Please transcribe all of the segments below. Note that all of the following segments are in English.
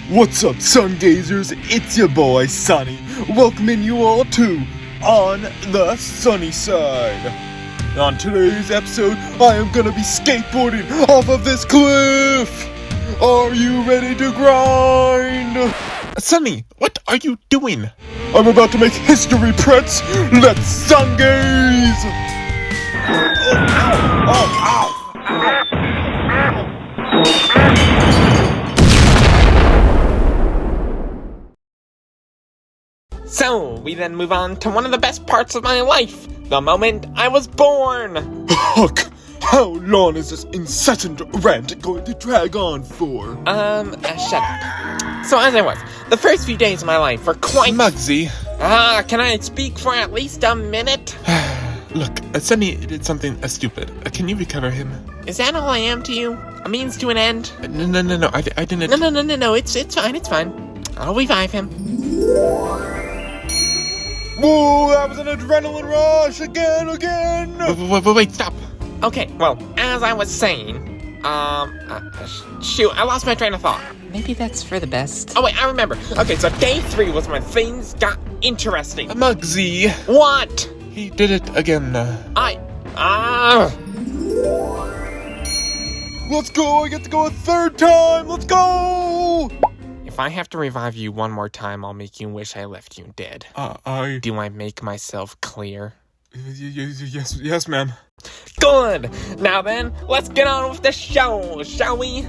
What's up, sun gazers? It's your boy, Sunny, welcoming you all to On the Sunny Side. On today's episode, I am gonna be skateboarding off of this cliff! Are you ready to grind? Sunny, what are you doing? I'm about to make history, Pretz! Let's sun gaze! So, we then move on to one of the best parts of my life, the moment I was born. Huck, how long is this incessant rant going to drag on for? Shut up. So as I was, the first few days of my life were quite... Muggsy. Can I speak for at least a minute? Look, Sunny did something stupid. Can you recover him? Is that all I am to you? A means to an end? No, I didn't... No, it's fine. I'll revive him. Whoa, that was an adrenaline rush! Again! Wait, stop! Okay, well, as I was saying, shoot, I lost my train of thought. Maybe that's for the best. Oh wait, I remember. Okay, so day 3 was when things got interesting. Muggsy! What? He did it again. Let's go! I get to go a third time! Let's go! If I have to revive you one more time, I'll make you wish I left you dead. Do I make myself clear? Yes, ma'am. Good! Now then, let's get on with the show, shall we?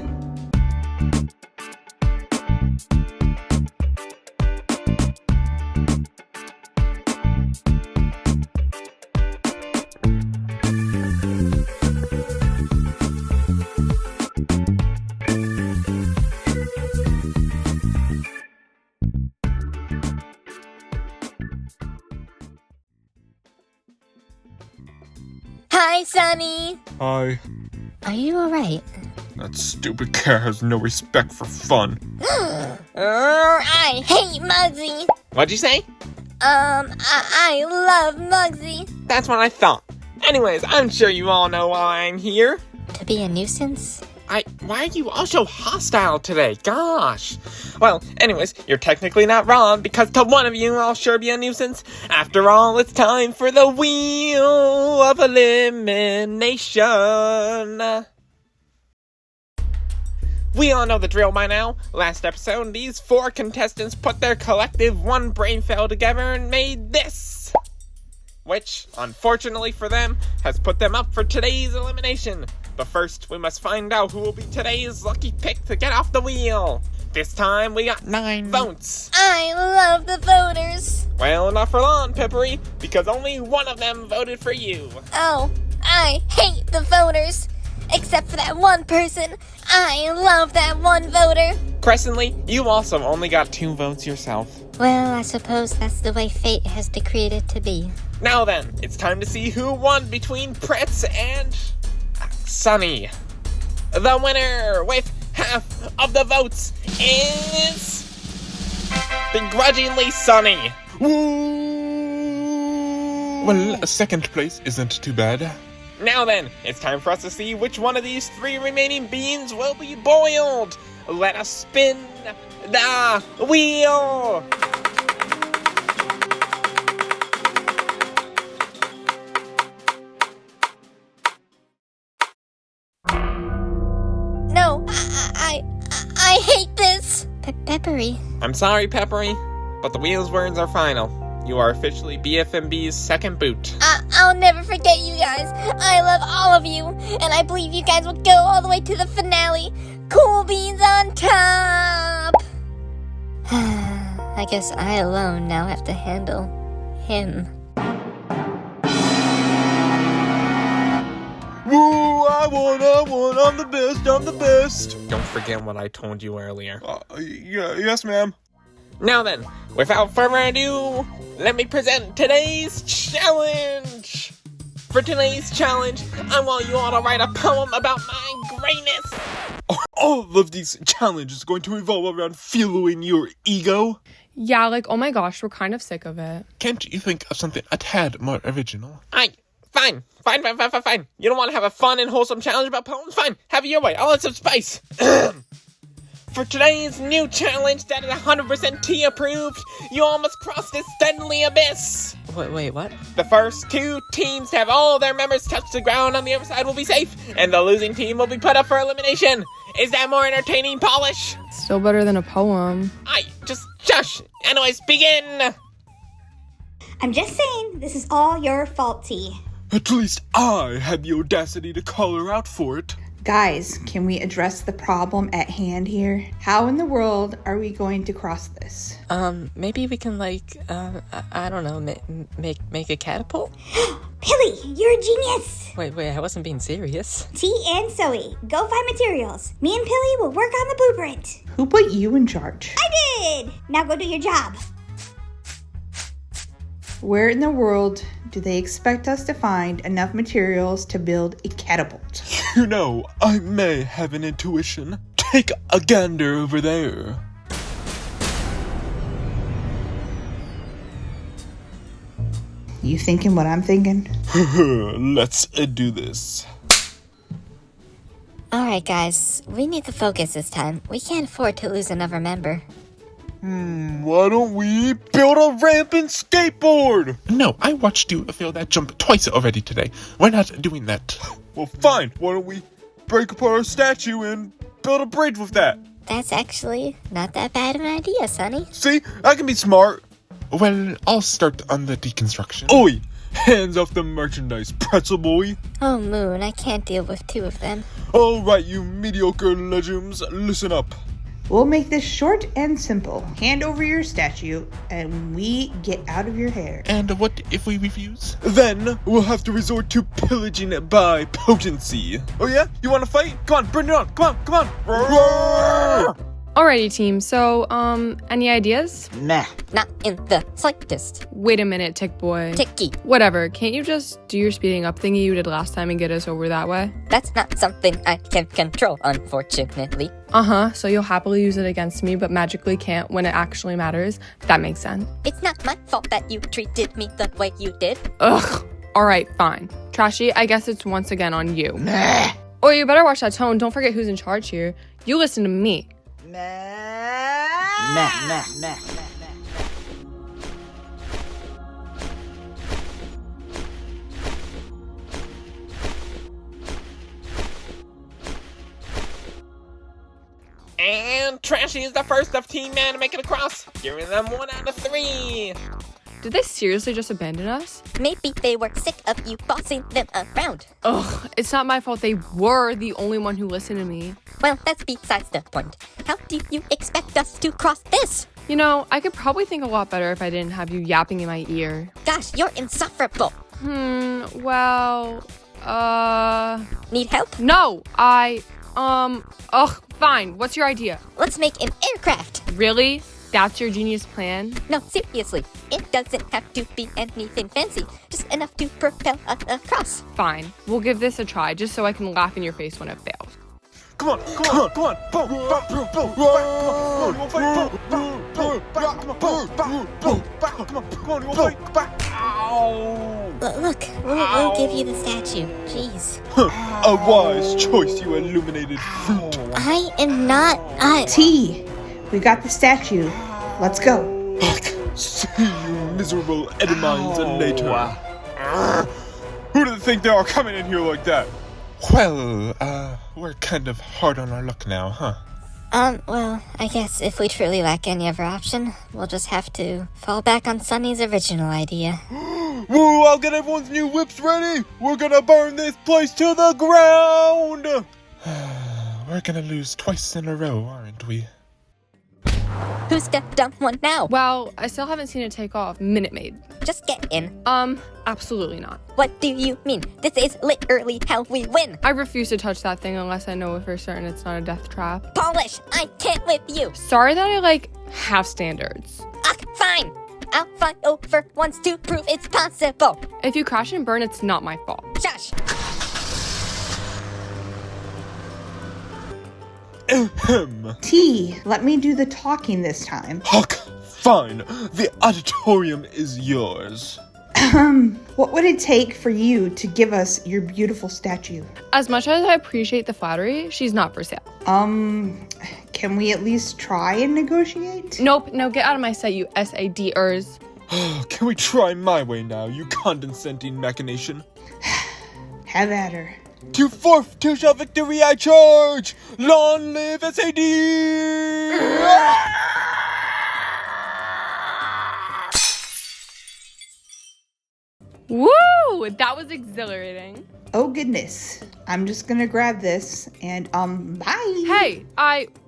Hi, Sunny. Hi. Are you alright? That stupid cat has no respect for fun. I hate Muggsy. What'd you say? I love Muggsy. That's what I thought. Anyways, I'm sure you all know why I'm here. To be a nuisance? Why are you all so hostile today? Gosh. Well, anyways, you're technically not wrong, because to one of you, I'll sure be a nuisance. After all, it's time for the Wheel of Elimination. We all know the drill by now. Last episode, these 4 contestants put their collective one brain cell together and made this, which, unfortunately for them, has put them up for today's elimination. But first, we must find out who will be today's lucky pick to get off the wheel. This time, we got 9 votes. I love the voters. Well, not for long, Peppery, because only one of them voted for you. Oh, I hate the voters. Except for that one person. I love that one voter. Crescently, you also only got 2 votes yourself. Well, I suppose that's the way fate has decreed it to be. Now then, it's time to see who won between Pretz and Sunny. The winner with half of the votes is begrudgingly Sunny. Well, second place isn't too bad. Now then, it's time for us to see which one of these 3 remaining beans will be boiled. Let us spin the wheel. No, I hate this. Peppery. I'm sorry, Peppery, but the wheel's words are final. You are officially BFMB's second boot. I'll never forget you guys. I love all of you, and I believe you guys will go all the way to the finale. Cool beans on top. I guess I alone now have to handle him. Woo, I won, I'm the best. Don't forget what I told you earlier. Yes, ma'am. Now then, without further ado, let me present today's challenge! For today's challenge, I want you all to write a poem about my greatness! All of these challenges are going to revolve around fueling your ego. Yeah, like, oh my gosh, we're kind of sick of it. Can't you think of something a tad more original? Fine. You don't want to have a fun and wholesome challenge about poems? Fine, have it your way. I'll add some spice. For today's new challenge that is 100% T approved, you all must cross this deadly abyss. Wait, what? The first 2 teams to have all their members touch the ground on the other side will be safe, and the losing team will be put up for elimination. Is that more entertaining, Polish? Still better than a poem. Just shush. Anyways, begin. I'm just saying, this is all your fault, T. At least I had the audacity to call her out for it. Guys, can we address the problem at hand here? How in the world are we going to cross this? Maybe we can, I don't know, make a catapult? Pilly, you're a genius! Wait, I wasn't being serious. T and Zoe, go find materials. Me and Pilly will work on the blueprint. Who put you in charge? I did! Now go do your job. Where in the world do they expect us to find enough materials to build a catapult? You know, I may have an intuition. Take a gander over there. You thinking what I'm thinking? Let's do this. Alright, guys, we need to focus this time. We can't afford to lose another member. Why don't we build a rampant skateboard? No, I watched you fail that jump twice already today. We're not doing that. Well, fine. Why don't we break apart our statue and build a bridge with that? That's actually not that bad of an idea, Sonny. See? I can be smart. Well, I'll start on the deconstruction. Oi! Hands off the merchandise, pretzel boy. Oh, Moon, I can't deal with 2 of them. Alright, you mediocre legends, listen up. We'll make this short and simple. Hand over your statue, and we get out of your hair. And what if we refuse? Then, we'll have to resort to pillaging it by potency. Oh yeah? You wanna fight? Come on, bring it on! Come on! Roar! Alrighty, team. So, any ideas? Not in the slightest. Wait a minute, Tick Boy. Ticky, Whatever. Can't you just do your speeding up thingy you did last time and get us over that way? that's not something I can control, unfortunately. So you'll happily use it against me, but magically can't when it actually matters. That makes sense. It's not my fault that you treated me the way you did. Ugh. Alright, fine. Trashy, I guess it's once again on you. Oh, you better watch that tone. Don't forget who's in charge here. You listen to me. And Trashy is the first of Team Man to make it across, giving them 1 out of 3. Did they seriously just abandon us? Maybe they were sick of you bossing them around. Ugh, it's not my fault they were the only one who listened to me. Well, that's besides the point. How do you expect us to cross this? You know, I could probably think a lot better if I didn't have you yapping in my ear. Gosh, you're insufferable. Well, Need help? no, fine. What's your idea? Let's make an aircraft. Really? That's your genius plan? No, seriously. It doesn't have to be anything fancy. Just enough to propel us across. Fine. We'll give this a try, just so I can laugh in your face when it fails. Come on! Boom! Boom! Boom! Boom! Boom! Come on, you wanna fight? Boom! Boom! Come on! Boom! Boom! Boom! Come on, you wanna fight? Ow! Look, we'll give you the statue. Jeez. A wise choice, you illuminated fruit. I am not, T, we got the statue. Let's go. See you miserable Edamines Who do they think they are coming in here like that? Well, we're kind of hard on our luck now, huh? Well, I guess if we truly lack any other option, we'll just have to fall back on Sunny's original idea. Woo, I'll get everyone's new whips ready! We're gonna burn this place to the ground! We're gonna lose twice in a row, aren't we? Who's the dumb one now? Well, I still haven't seen it take off. Minute Maid. Just get in. Absolutely not. What do you mean? This is literally how we win. I refuse to touch that thing unless I know for certain it's not a death trap. Polish, I can't with you. Sorry that I, have standards. Fine. I'll fly over once to prove it's possible. If you crash and burn, it's not my fault. Shush. T, let me do the talking this time. Huck, fine. The auditorium is yours. What would it take for you to give us your beautiful statue? As much as I appreciate the flattery, she's not for sale. Can we at least try and negotiate? Nope, no, get out of my sight, you SADers. Can we try my way now, you condescending machination? Have at her. To forfeit your victory I charge! Long live SAD! Woo! That was exhilarating. Oh goodness. I'm just gonna grab this and bye. Hey,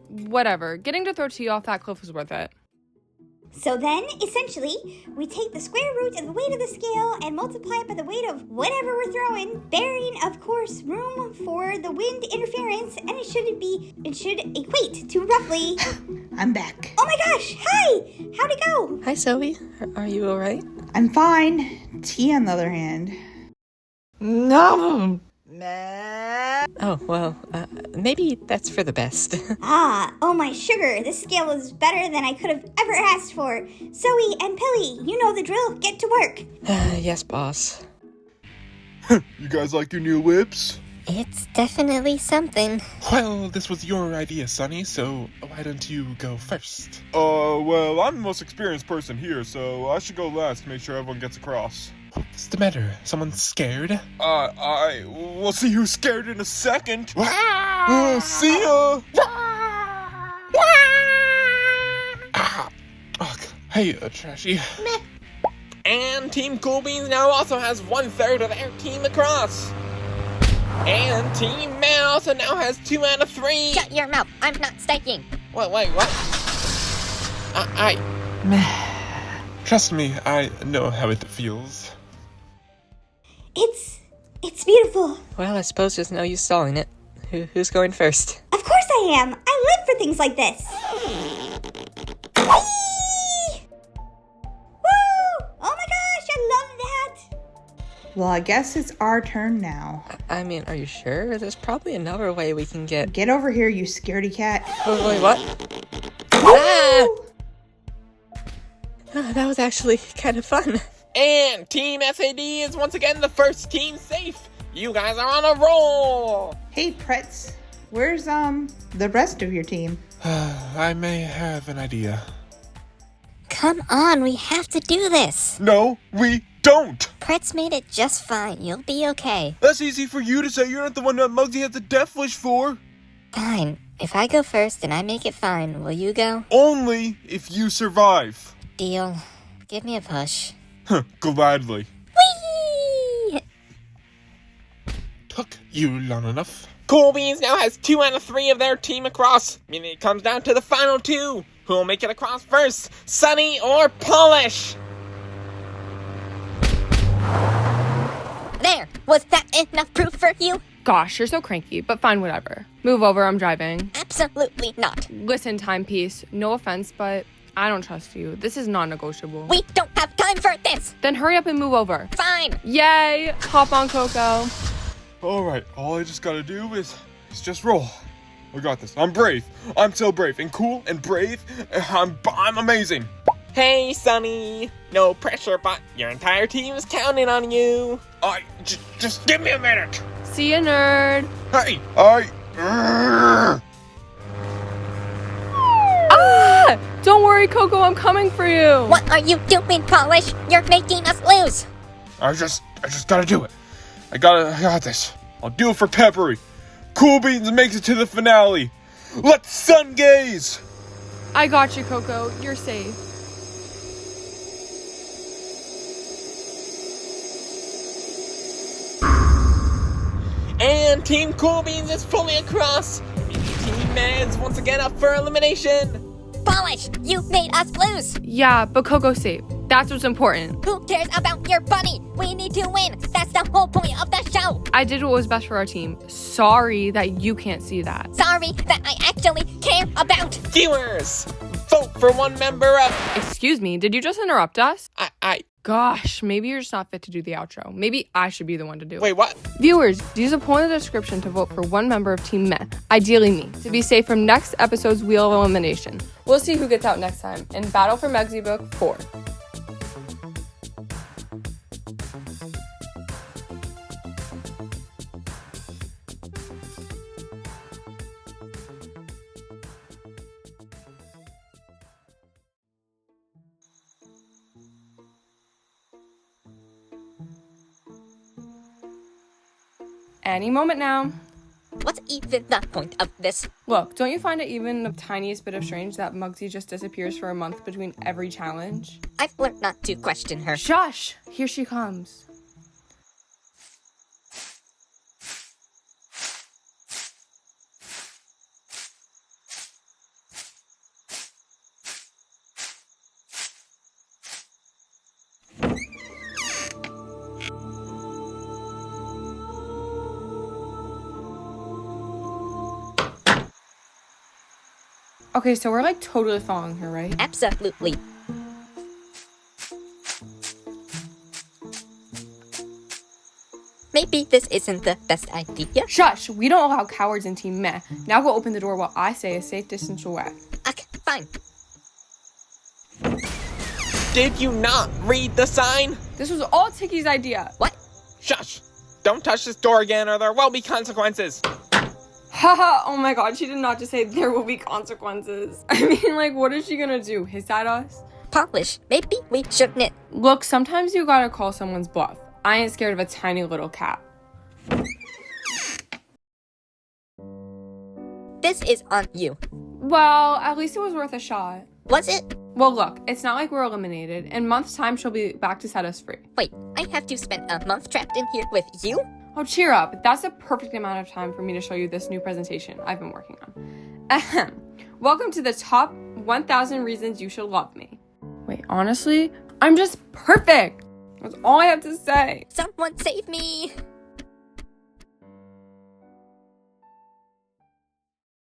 whatever. Getting to throw tea off that cliff was worth it. So then, essentially, we take the square root of the weight of the scale and multiply it by the weight of whatever we're throwing, bearing, of course, room for the wind interference, and it should equate to roughly... I'm back. Oh my gosh! Hi! How'd it go? Hi, Zoe. Are you alright? I'm fine. T on the other hand. No! Oh, well, maybe that's for the best. Oh my sugar, this scale is better than I could have ever asked for. Zoe and Pilly, you know the drill, get to work. Yes, boss. You guys like your new whips? It's definitely something. Well, this was your idea, Sonny, so why don't you go first? Well, I'm the most experienced person here, so I should go last to make sure everyone gets across. What's the matter? Someone scared? We'll see who's scared in a second. See ya! Hey, Trashy. And Team Cool Beans now also has 1/3 of their team across. And Team Man also now has 2 out of 3. Shut your mouth. I'm not staking. Wait, what? Trust me, I know how it feels. It's beautiful. Well, I suppose there's no use stalling it. Who's going first? Of course I am. I live for things like this. Whee! Woo! Oh my gosh, I love that. Well, I guess it's our turn now. I mean, are you sure? There's probably another way we can get... Get over here, you scaredy cat. Wait, what? Ah! That was actually kind of fun. And Team SAD is once again the first team safe. You guys are on a roll. Hey, Pretz. Where's, the rest of your team? I may have an idea. Come on, we have to do this. No, we don't! Pretz made it just fine. You'll be okay. That's easy for you to say. You're not the one that Muggsy has a death wish for. Fine. If I go first and I make it fine, will you go? Only if you survive. Deal. Give me a push. Gladly. Whee! Took you long enough. Cool Beans now has 2 out of 3 of their team across, meaning it comes down to the final 2. Who will make it across first, Sunny or Polish? There! Was that enough proof for you? Gosh, you're so cranky, but fine, whatever. Move over, I'm driving. Absolutely not. Listen, timepiece, no offense, but I don't trust you. This is non-negotiable. We don't have time for this. Then hurry up and move over. Fine. Yay! Hop on, Coco. Alright, all I just gotta do is just roll. I got this. I'm brave. I'm so brave and cool and brave. I'm amazing. Hey, Sunny. No pressure, but your entire team is counting on you. Just give me a minute. See ya, nerd. Hey, Ah! Don't worry, Coco, I'm coming for you. What are you doing, Polish? You're making us lose. I just gotta do it. I got this. I'll do it for Peppery. Cool Beans makes it to the finale. Let's sun gaze. I got you, Coco. You're safe. And Team Cool Beans is fully across. Team Man's once again up for elimination. Polish, you made us lose. Yeah, but Coco's safe. That's what's important. Who cares about your bunny? We need to win. That's the whole point of the show. I did what was best for our team. Sorry that you can't see that. Sorry that I actually care about. Viewers, vote for one member of... Excuse me, did you just interrupt us? I... Gosh, maybe you're just not fit to do the outro. Maybe I should be the one to do it. Wait, what? Viewers, use a point in the description to vote for one member of Team Men, ideally me, to be safe from next episode's Wheel of Elimination. We'll see who gets out next time in Battle for Muggsy Book 4. any moment now. What's even the point of this? Look, don't you find it even the tiniest bit of strange that Muggsy just disappears for a month between every challenge? I've learned not to question her. Shush! Here she comes. Okay, so we're like totally following her, right? Absolutely. Maybe this isn't the best idea. Shush! We don't allow cowards in Team Meh. Now go open the door while I say a safe distance away. Okay, fine. Did you not read the sign? This was all Ticky's idea. What? Shush! Don't touch this door again or there will be consequences. Haha, oh my god, she did not just say there will be consequences. I mean, like, what is she gonna do? Hiss at us? Polish. Maybe we shouldn't. Look, sometimes you gotta call someone's bluff. I ain't scared of a tiny little cat. This is on you. Well, at least it was worth a shot. Was it? Well, look, it's not like we're eliminated. In a month's time, she'll be back to set us free. Wait, I have to spend a month trapped in here with you? Oh, cheer up. That's a perfect amount of time for me to show you this new presentation I've been working on. Ahem. Welcome to the top 1,000 reasons you should love me. Wait, honestly, I'm just perfect. That's all I have to say. Someone save me!